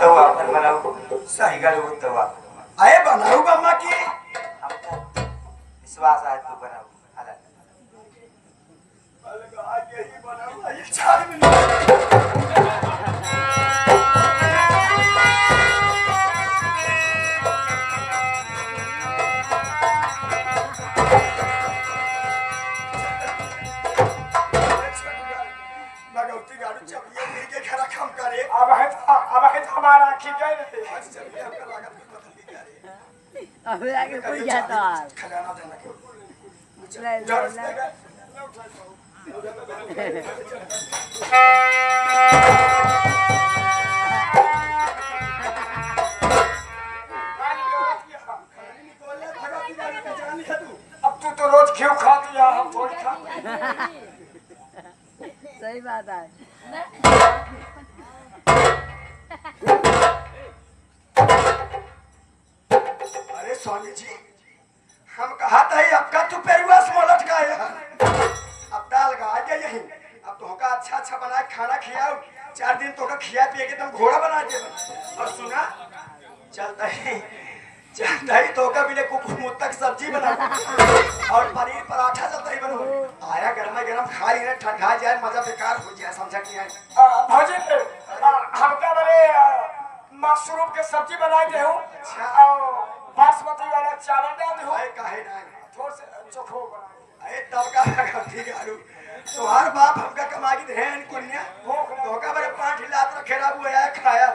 तो वापर बनाऊ सही गल हो तो वापर आए बनाऊ अम्मा की हमका विश्वास है तू बनाऊ हालात आज यही बनाऊ ये 4 मिनट लगौती गाड़ी चबिए मिल के खरा काम करे अब है हमारा आखी गए आज चबिए हमका लागत में बदल दी जा रही है अबे आगे कोई जाता है खजाना देना के ले डर ले से अब तू तो रोज क्यों खाती है हम थोड़ी खाते सही बात है अरे स्वामी जी हम कहा था ही आपका तो पेरुआ से मोलट का है अब दाल लगा गया यही अब तो का अच्छा बना के खाना खिलाओ 4 दिन तो का खिया पिए के तुम घोड़ा बना के और सुना चलता ही तो का भी ले कुकुर तक सब्जी बना और पनीर पराठा चलता ही बनो आया गरमा गरम खा ही ना ठंडा जाए मजा बेकार हो जाए समझा नहीं आए भौजी हम क्या बोले मशरूम के सब्जी बनाए थे हूँ अच्छा। बासमती वाला चावल डाल दे आए काहे ना थोड़ा से चोखो बनाए अरे तब का ठीक है तो हर बाप हमका कमा के दे इन कुनिया तो का बड़े 5 हिलात रखे रहा वो आया खाया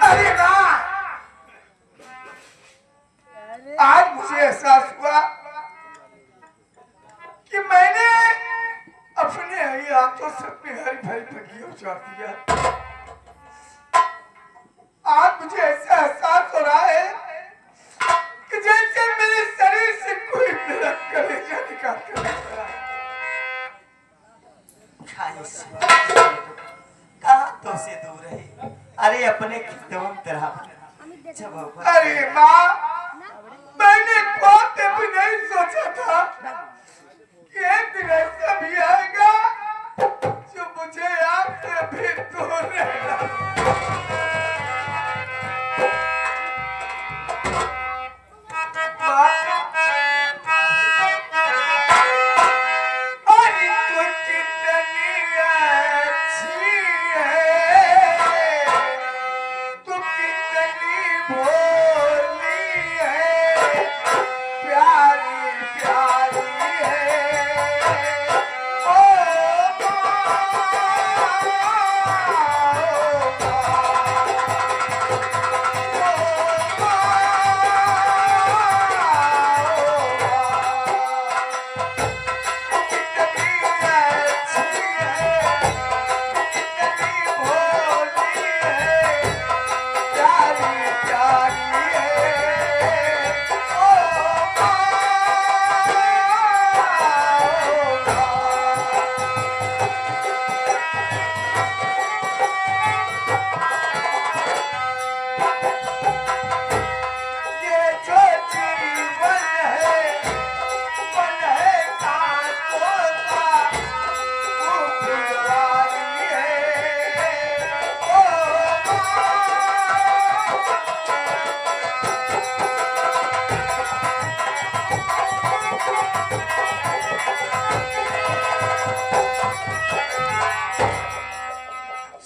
अरे वाह आज मुझे एहसास हुआ कि मैंने अपने ही हाथों से अपनी हरी भरी बगिया उजाड़ दिया। आज मुझे ऐसा एहसास हो रहा है कि जैसे मेरे शरीर से कोई मेरा कलेजा निकाल कर ले रहा है। कहाँ तो से दूर है अरे अपने खिदों तरह जब अरे माँ मैंने ख्वाब में भी नहीं सोचा था कि एक दिन ऐसा भी आएगा जो मुझे आपसे भी दूर रहना। अरे तू कितनी अच्छी है तू कितनी भोली है प्यारी प्यारी है ओ ये जो जीवन है मन है कांटों का वो फुलवारी है ओ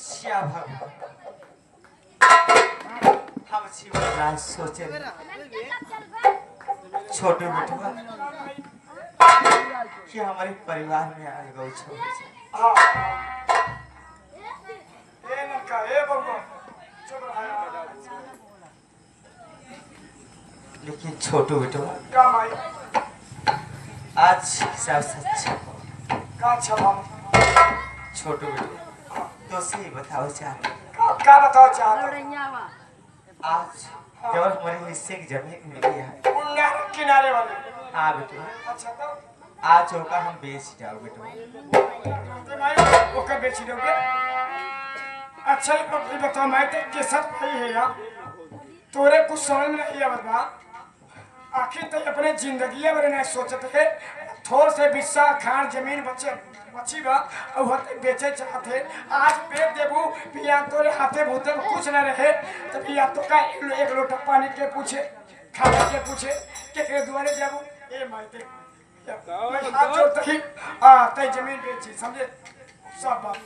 श्या भगवान हम जीवन ना सोचे छोटे बेटवा कि हमारे परिवार में आ गए छोड़ हाँ ए नका ए बाबा चुप रहा लेकिन छोटू बेटवा काम आई आज हिसाब सच्चा का छबा छोटू बेटवा तो सही बताओ चाहते का बताओ चाहता लड़ैया वा आज जब हमारे हिस्से की जमीन मिली है उन्ना किनारे वाले हाँ बेटवा अच्छा तो आज होगा हम बेच जाओ बेटवा तुम्हारे ओके बेच दोगे अच्छा ये बताओ मैं तो के साथ नहीं है यार तोरे कुछ समझ में नहीं आवत बा आखिर तो अपने जिंदगी बारे नहीं सोचत है थोड़ से बिस्सा खान जमीन बची बा और होते बेचे चाहते आज बेच देबू पिया तोरे हाथे भूते में कुछ न रहे तो पिया तो का एक लोटा पानी के पूछे खाने के पूछे के दुआरे जाबू ए माइते मैं हाथ जोड़ता ही तय जमीन बेची समझे सब बात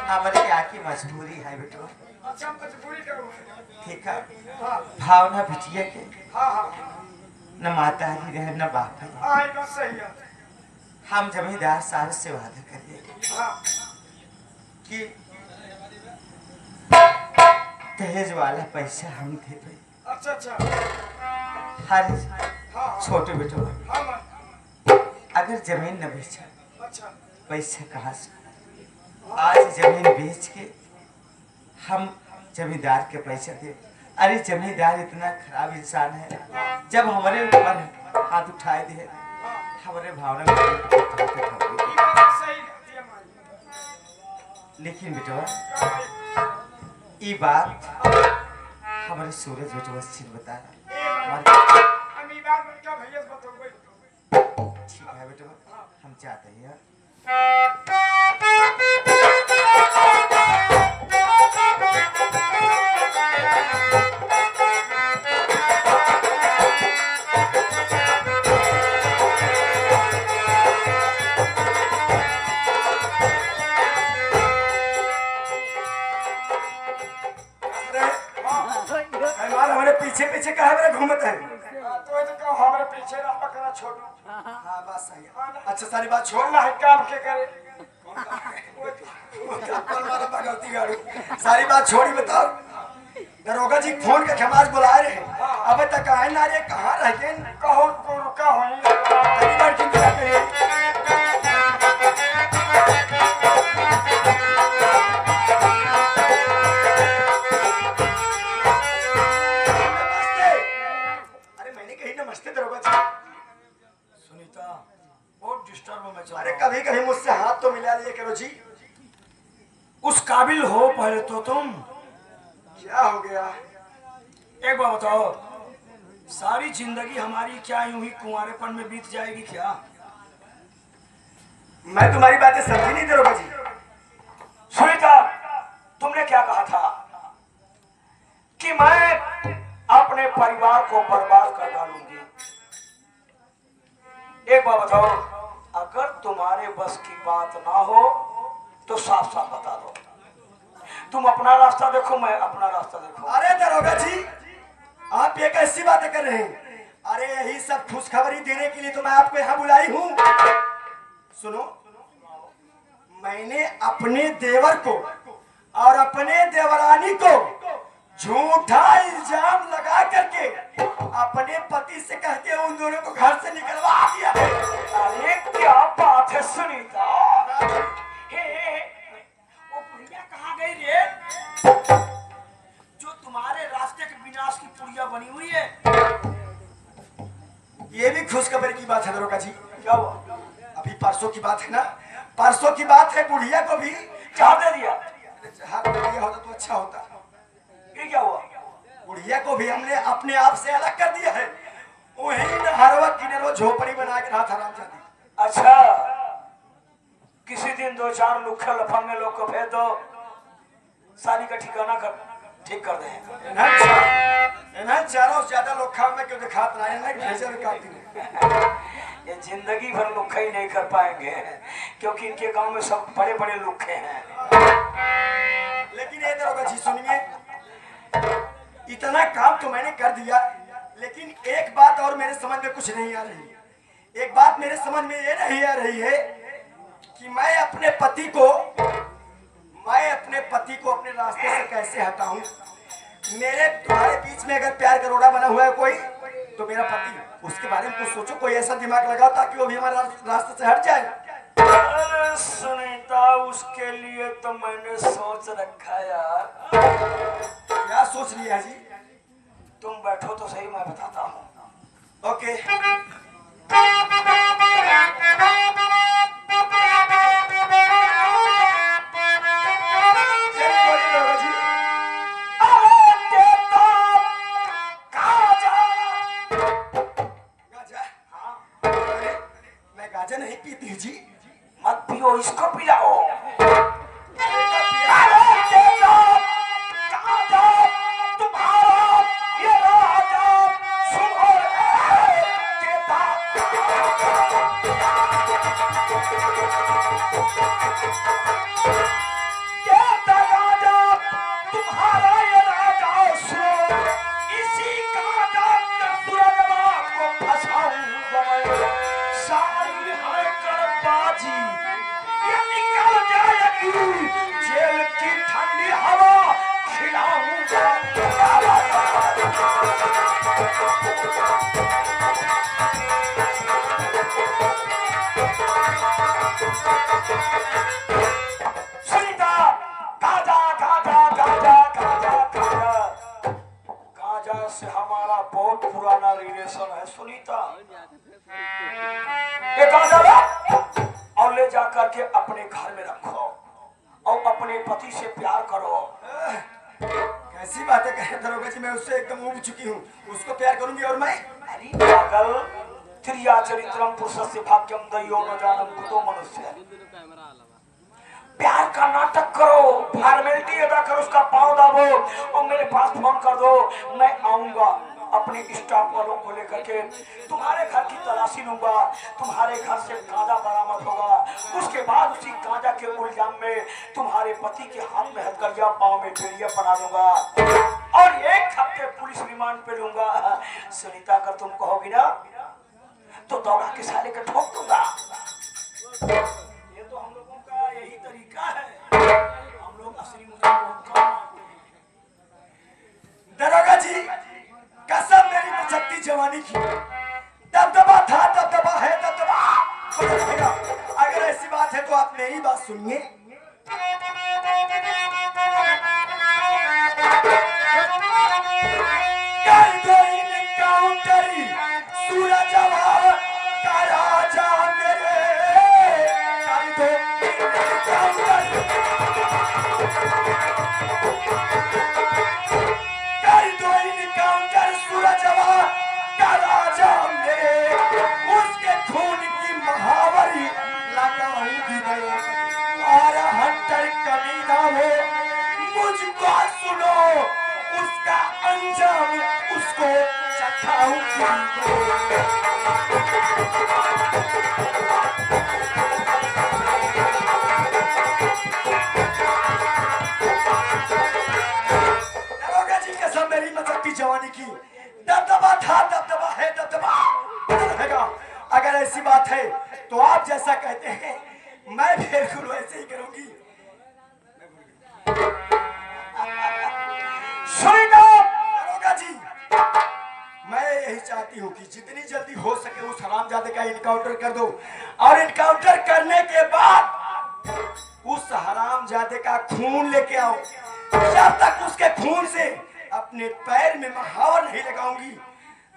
हमारे क्या की मजबूरी है बेटो। अच्छा मजबूरी करो ठीक है हाँ भावना बिटिया के हाँ हाँ न माता ही रहे न बाप है। हाँ ये बात सही है हम जमींदार साहब से वादा करिए हाँ कि दहेज वाला पैसा हम दे दे अच्छा अच्छा हर हाँ छोटे बेटो हाँ हाँ अगर जमीन न बेचा अच्छा पैसा कहाँ से आज जमीन बेच के हम जमींदार के पैसे दे। अरे जमींदार इतना खराब इंसान है जब हमारे ऊपर हाथ उठाए दे हमारे भावना में ये बात सही कहती है माई लेकिन बेटवा ये बात हमारे सूरज बेटवा सिंह बताया हम ये बात उनका भैया से बताऊंगा ठीक है बेटवा हम चाहते हैं हमारे पीछे पीछे कहा मेरे घूमत है तो ये तो कहो हमारे पीछे रहा करा छोड़ो हाँ बात सही है अच्छा सारी बात छोड़ छोड़ना है काम के करे भगवती गाड़ी सारी बात छोड़ी बताओ दरोगा जी फोन के खमाज बुलाए रहे अब तक आए ना रे कहाँ रह गए कहो को रुका हुई पहली बार की तरह कहिए नमस्ते अरे मैंने कही नमस्ते दरोगा जी सुनीता बहुत डिस्टर्ब हो मैं चल अरे कभी कभी मुझसे हाथ तो मिला लिया करो जी उस काबिल हो पहले तो तुम क्या हो गया एक बात बताओ सारी जिंदगी हमारी क्या यूं ही कुंवारेपन में बीत जाएगी क्या मैं तुम्हारी बातें समझी नहीं दरोगा जी सुनीता तुमने क्या कहा था कि मैं अपने परिवार को बर्बाद कर डालूंगी। एक बात बताओ अगर तुम्हारे बस की बात ना हो तो साफ साफ बता दो तुम अपना रास्ता देखो मैं अपना रास्ता देखो। अरे दरोगा जी आप ये कैसी बातें कर रहे हैं अरे यही सब खुशखबरी देने के लिए तो मैं आपको यहाँ बुलाई हूँ सुनो मैंने अपने देवर को और अपने देवरानी को झूठा इल्जाम लगा करके अपने पति से कह के उन दोनों को घर से निकलवा दिया है। अरे क्या बात है सुनीता हे वो पुड़िया कहाँ गई रे जो तुम्हारे रास्ते के विनाश की पुड़िया बनी हुई है। ये भी खुशखबरी की बात है दरोगा जी क्या हुआ अभी परसों की बात है ना परसों की बात है बुढ़िया को भी क्या दे दिया हाथ में दिया होता तो अच्छा होता ये क्या हुआ बुढ़िया को भी हमने अपने आप से अलग कर दिया है वही नहरवा किनारे झोपड़ी बना के रात हराम जाती अच्छा किसी दिन दो चार लुखे लफंगे लोग को भेज दो शादी का ठिकाना कर ठीक कर दे। इन्हें चारों से ज्यादा लोग खाम में क्यों दिखात ना है ना भेजा भी काटती नहीं ये जिंदगी भर लुखे ही नहीं कर पाएंगे क्योंकि इनके गांव में सब बड़े बड़े लुखे हैं। लेकिन ये दरोगा जी सुनिए इतना काम तो मैंने कर दिया लेकिन एक बात और मेरे समझ में कुछ नहीं आ रही एक बात मेरे समझ में ये नहीं आ रही है कि मैं अपने पति को अपने रास्ते से कैसे हटाऊं मेरे तुम्हारे बीच में अगर प्यार का रोड़ा बना हुआ है कोई तो मेरा पति उसके बारे में कुछ सोचो कोई ऐसा दिमाग लगाओ ताकि वो भी हमारे रास्ते से हट जाए। अरे सुनीता उसके लिए तो मैंने सोच रखा यार। क्या सोच लिया है जी तुम बैठो तो सही मैं बताता हूँ। ओके चलिए बोलिए दरोगा जी अरे देवता, कहाँ जा? कहाँ जा? काजा नहीं पीती जी? मत पियो, इसको पिलाओ। अरे देवता, काजा तुम्हारा ये राजा सुनो रे देवता। देवता काजा तुम्हारा ये राजा सुनो, इसी काजा के सूरजवा को फंसाऊंगा मैं। सारी है करबाजी, ये निकल जाएगी जेल की ठंडी हवा खिलाऊंगा। Sunita, Gaza Gaza Gaza Gaza Gaza Gaza से हमारा बहुत पुराना रिलेशन है सुनीता। ये गाजा लो और ले जाकर के अपने घर में रखो और अपने पति से प्यार करो। कैसी बातें कह रहे दरोगा जी, मैं उससे एकदम उब चुकी हूँ, उसको प्यार करूंगी और मैं? अरे पागल, त्रिया चरित्रम पुरुषस्य भाग्यम दैयो न जानम कुतो मनुष्य। प्यार का नाटक करो, फॉर्मेलिटी अदा करो, उसका पांव दाबो और मेरे पास फोन कर दो। मैं आऊंगा अपने स्टाफ वालों को लेकर के, तुम्हारे घर की तलाशी लूंगा, तुम्हारे घर से गांजा बरामद होगा। उसके बाद उसी गांजा के उल्जाम में तुम्हारे पति के हाथ में हथकड़िया, पांव में बेड़िया पड़ा दूंगा और 1 हफ्ते पुलिस रिमांड पे लूंगा। सुनीता, अगर तुम कहोगी ना तो दौड़ा के साले के ठोक दूंगा। ये तो हम लोगों का यही तरीका है, हम लोग असली मुझे बहुत कम मानते हैं। दरोगा जी, कसम मेरी बचती जवानी की, दबदबा था, दबदबा है, दबदबा। अगर ऐसी बात है तो आप मेरी बात सुनिए। कर दो इनकाउंटर सूरजवा का राजा मेरे, कर दो इनकाउंटर, कर दो इनकाउंटर सूरजवा का राजा मेरे। उसके खून की महावरी लगाऊंगी मैं, और हंटर कमीना हो मुझको सुनो, उसका अंजाम उसको चखाऊंगी। दरोगा जी, कसम मेरी मचकती जवानी की, दबदबा था, दबदबा है, दबदबा रहेगा। अगर ऐसी बात है तो आप जैसा कहते हैं मैं बिल्कुल वैसे ही करूंगी। दरोगा जी, मैं यही चाहती हूँ कि जितनी जल्दी हो सके उस हरामजादे का इनकाउंटर कर दो, और इनकाउंटर करने के बाद उस हरामजादे का खून लेके आओ। जब तक उसके खून से अपने पैर में महावर नहीं लगाऊंगी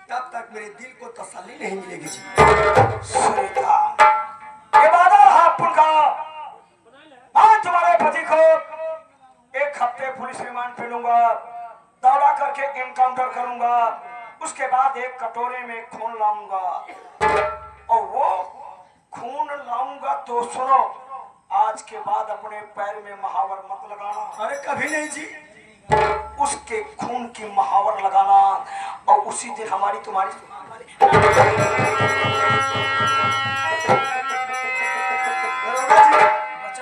तब तक मेरे दिल को तसल्ली नहीं मिलेगी जी। सुनीता, ये वादा रहा का, मैं तुम्हारे पति को 1 हफ्ते पुलिस रिमांड पे लूंगा, दौड़ा करके एनकाउंटर करूंगा, उसके बाद एक कटोरे में खून लाऊंगा और वो खून लाऊंगा तो सुनो, आज के बाद अपने पैर में महावर मत लगाना। अरे कभी नहीं जी, उसके खून की महावर लगाना और उसी दिन हमारी तुम्हारी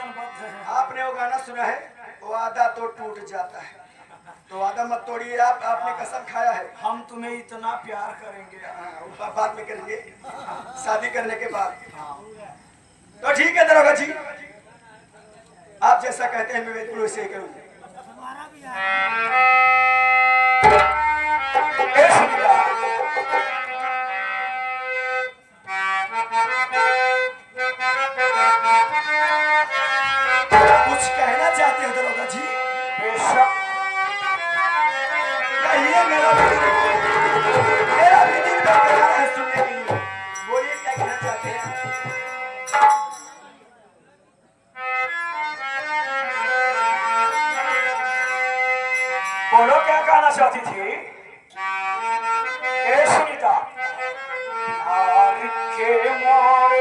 वचनबद्ध है। आपने वो गाना सुना है, वादा तो टूट जाता है, तो वादा मत तोड़िए। आपने कसम खाया है हम तुम्हें इतना प्यार करेंगे। बाद में करेंगे, शादी करने के बाद। तो ठीक है दरोगा जी, आप जैसा कहते हैं मैं बिल्कुल वैसे ही करूंगा। कुछ कहना चाहते हो दरोगा जी? बेशक कहिए, मेरा भी दिल कर रहा है सुनने के लिए। बोलिए क्या कहना चाहते हैं? बोलो क्या कहना चाहती थी? ए सुनीता, प्यार के मोड़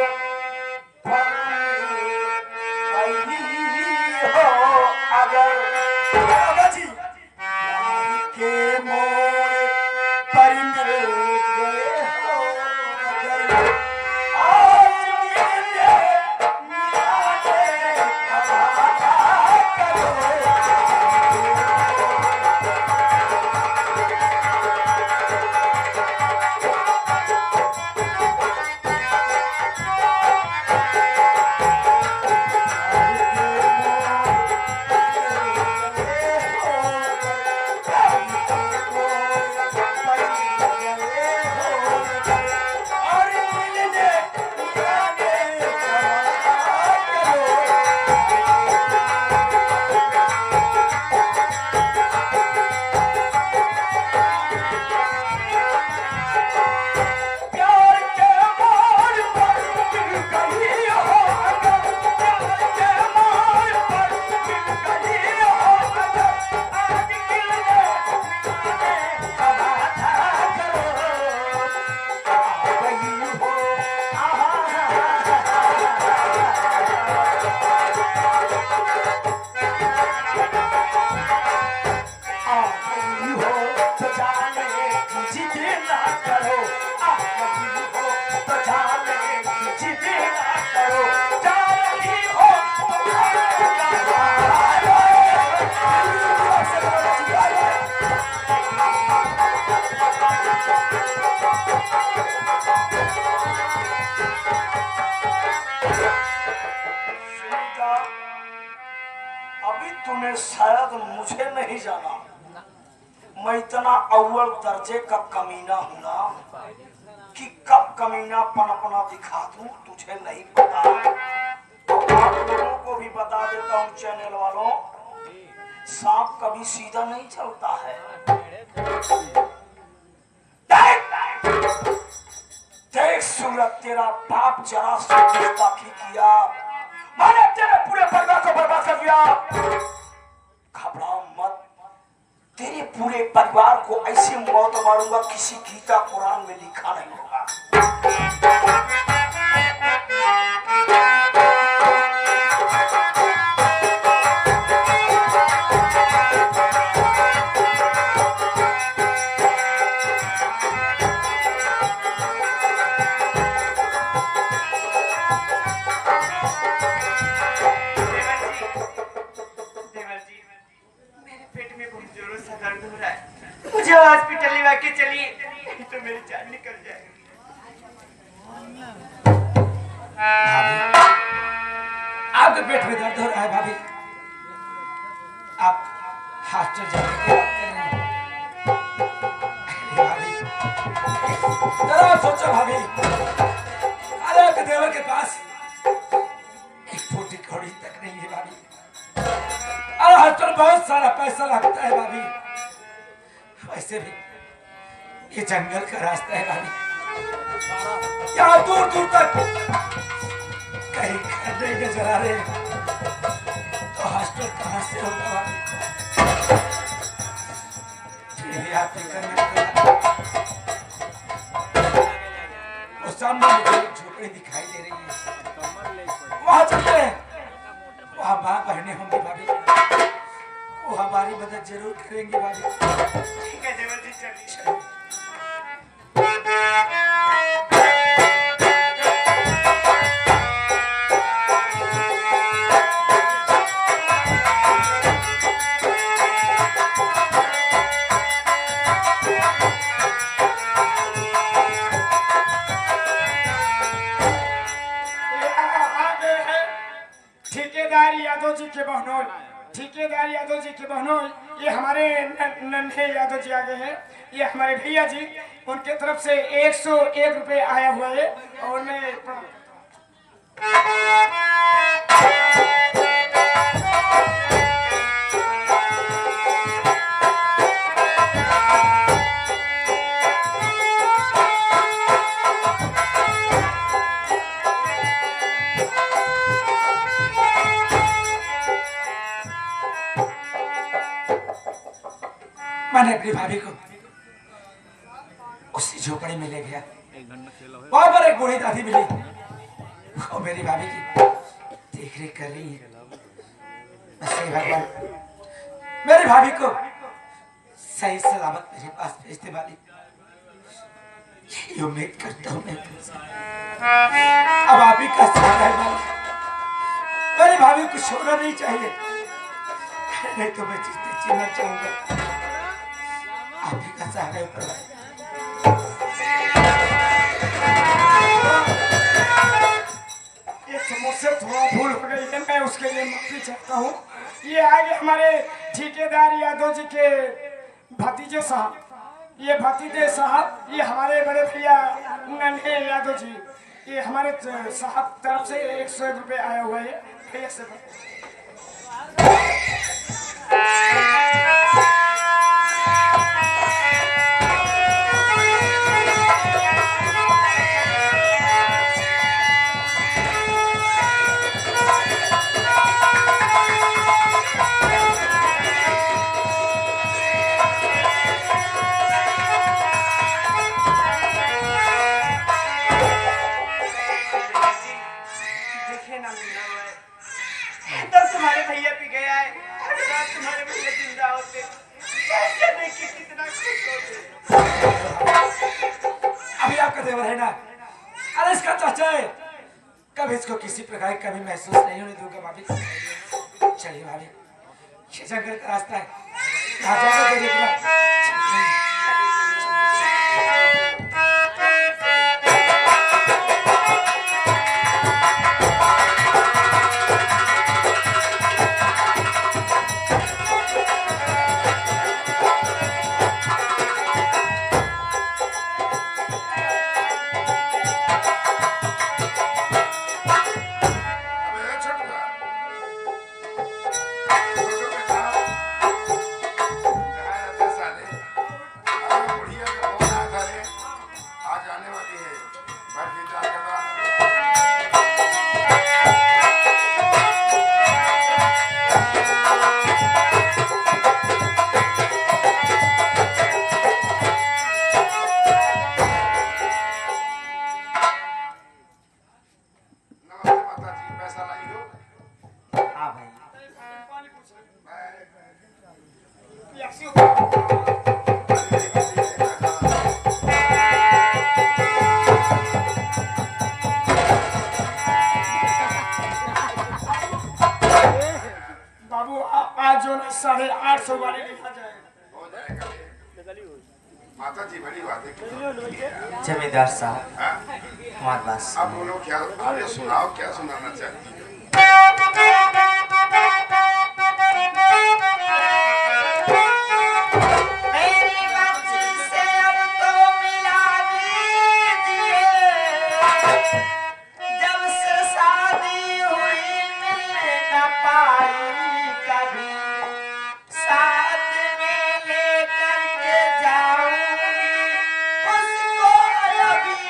तूने शायद मुझे नहीं जाना, मैं इतना अव्वल दर्जे का कमीना हूं ना कि कब कमीनापन अपना दिखा दूं तुझे नहीं पता। तो आप लोगों को भी बता देता हूं चैनल वालों, सांप कभी सीधा नहीं चलता है। देख सूरत, तेरा बाप जरा से गुस्ताखी किया, मैंने तेरे पूरे परिवार को बर्बाद कर दिया। घबराओ मत, तेरे पूरे परिवार को ऐसी मौत मारूंगा किसी गीता कुरान में लिखा नहीं होगा। मुझे हॉस्पिटल ले के चलिए, तो मेरी जान निकल जाएगी। आपके पेट में दर्द हो रहा है भाभी, आप हॉस्टल जाने की बात कर रहे हैं। भाभी जरा सोचो भाभी, अरे आपके देवर के पास एक फूटी कौड़ी तक नहीं है भाभी, अरे हॉस्टल बहुत सारा पैसा लगता है भाभी। वैसे भी ये जंगल का रास्ता है भाभी, यहाँ दूर दूर तक कहीं घर नहीं नजर आ रहे, तो हॉस्टल कहाँ से होगा भाभी? फिर आप वो सामने मुझे एक झोपड़ी दिखाई दे रही है, वहां चलते हैं, वहां माँ बहने होंगी भाभी, वो हमारी मदद जरूर करेंगे भाभी। ठीक है देवर जी, चलिए। ठेकेदार यादव जी के बहनोई, ठेकेदार यादव जी के बहनोई, ये हमारे नन्हे यादव जी आ गए हैं, ये हमारे भैया जी, उनके तरफ से 101 रुपए आया हुआ है। और मैं मैंने अपनी भाभी को उसी झोपड़ी में ले गया, वहां पर एक बूढ़ी दादी मिली, वो मेरी भाभी की देख रेख कर रही है। बस भगवान मेरी भाभी को सही सलामत मेरे पास भेजने वाली, यही उम्मीद करता हूँ मैं। अब आप ही का सहारा है भाई, मेरी भाभी को छोड़ना नहीं चाहिए, नहीं तो मैं जीते जी मर जाऊंगा। आप ही का सहारा ऊपर भाई। मुझसे थोड़ा भूल हो गई है, मैं उसके लिए माफी चाहता हूँ। ये आगे हमारे ठेकेदार यादव जी के भतीजे साहब, ये भतीजे साहब, ये हमारे बड़े भैया नन्हे यादव जी, ये हमारे साहब तरफ से 100 रुपए आया हुआ है भैया से। तुम्हारे भैया भी गया है, तुम्हारे भैया जिंदा होते कैसे देख के कितना खुश होते। अभी आपका देवर है ना, अरे इसका चाचा है, कभी इसको किसी प्रकार की कमी महसूस नहीं होने दूंगा भाभी। चलिए भाभी, ये जंगल का रास्ता है, यहाँ जाकर के देखना। पैसा लाई हो? हाँ भाई बाबू आज जो ना 850 वाली लिखा जाएगा। हो जाएगा। माता जी बड़ी बात है। जमींदार साहब हाँ? हमारे पास आप बोलो क्या? अरे सुनाओ, क्या सुनाना चाहती हो? मेरी मर्जी से अब तो मिला दीजिए, जब से शादी हुई मिल न पाई कभी, साथ में लेकर के जाऊंगी उसको अभी,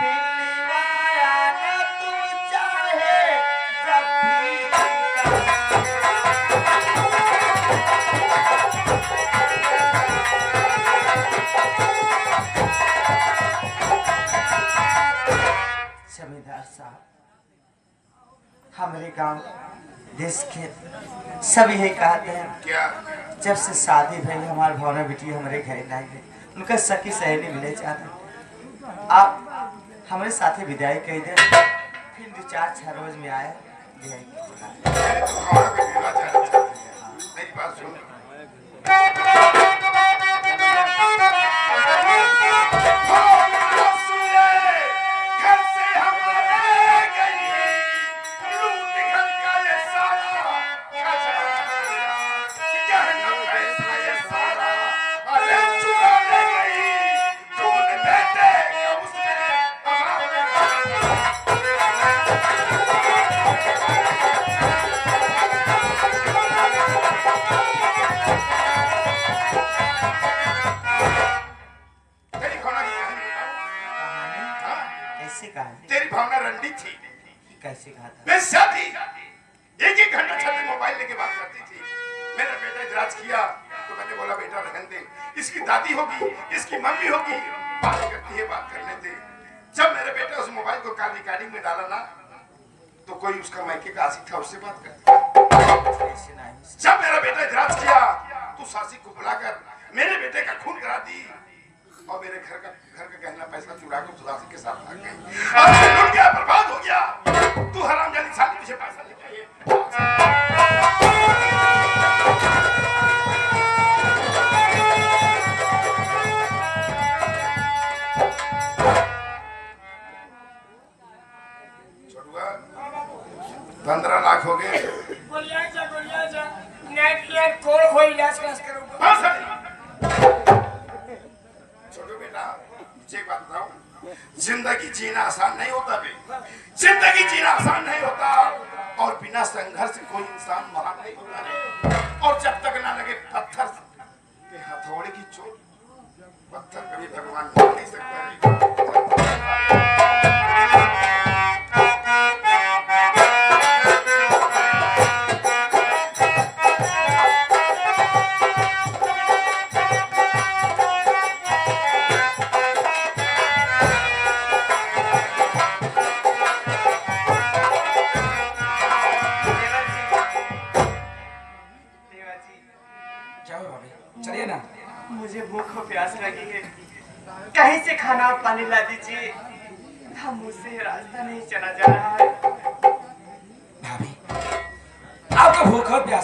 दिलवाया न तू चाहे जब भी। जमींदार साहब हमारे गांव देश के सब यही कहते हैं, क्या? जब से शादी भई हमारे भावना बेटी हमारे घर नहीं गई, उनका सखी सहेली मिले चाहते, आप हमारे साथे विदाई कह दे, फिर 2-4 रोज में आए विदाई की चुका। अरे तुम हमारा भी विवाह चाहना चाहती है? मेरी बात सुनो। घर से हमारे गई, लूट घर का ये सारा खजाना, गहना पैसा ये सारा, अरे चुरा ले गई, खून बेटे का उसने तेरी खोना की कहानी बताओ। कहानी हाँ? कैसे कहानी तेरी भावना रंडी थी, कैसे कहा था? बेस्या थी, एक घंटा छत में मोबाइल लेके बात करती थी। मेरा बेटा इतराज किया तो मैंने बोला बेटा रहने दे, इसकी दादी होगी, इसकी मम्मी होगी, बात करती है, बात करने दे। जब मेरे बेटे उस मोबाइल को कार रिकॉर्डिंग में डाला ना, तो कोई उसका मायके का आशिक था, उससे बात करती। ऐसे नहीं जब मेरा बेटा इतराज किया तो सासी को बुलाकर मेरे बेटे का खून करा दी और मेरे घर का गहना पैसा चुरा के सासी के साथ भाग गई। आज मैं लुट गया, बर्बाद हो गया। तू हरामजादी साली मुझे पैसा लेके आई। छोटुआ 15 लाख हो गए। बोलिया जा नेट यार कोड़ हो इलाज क्लास करूंगा। हाँ सर। छोटू बेटा मुझे एक बात बताओ, जिंदगी जीना आसान नहीं होता बे, जिंदगी जीना आसान नहीं होता, और बिना संघर्ष कोई इंसान महान नहीं होता रे। और जब तक ना लगे पत्थर के हथौड़े की चोट, पत्थर कभी भगवान मार नहीं सकता रे। चलिए ना। मुझे भूख और प्यास लगी है, कहीं से खाना और पानी ला दीजिए, हम मुझसे रास्ता नहीं चला जा रहा है। भाभी आपका भूख और प्यास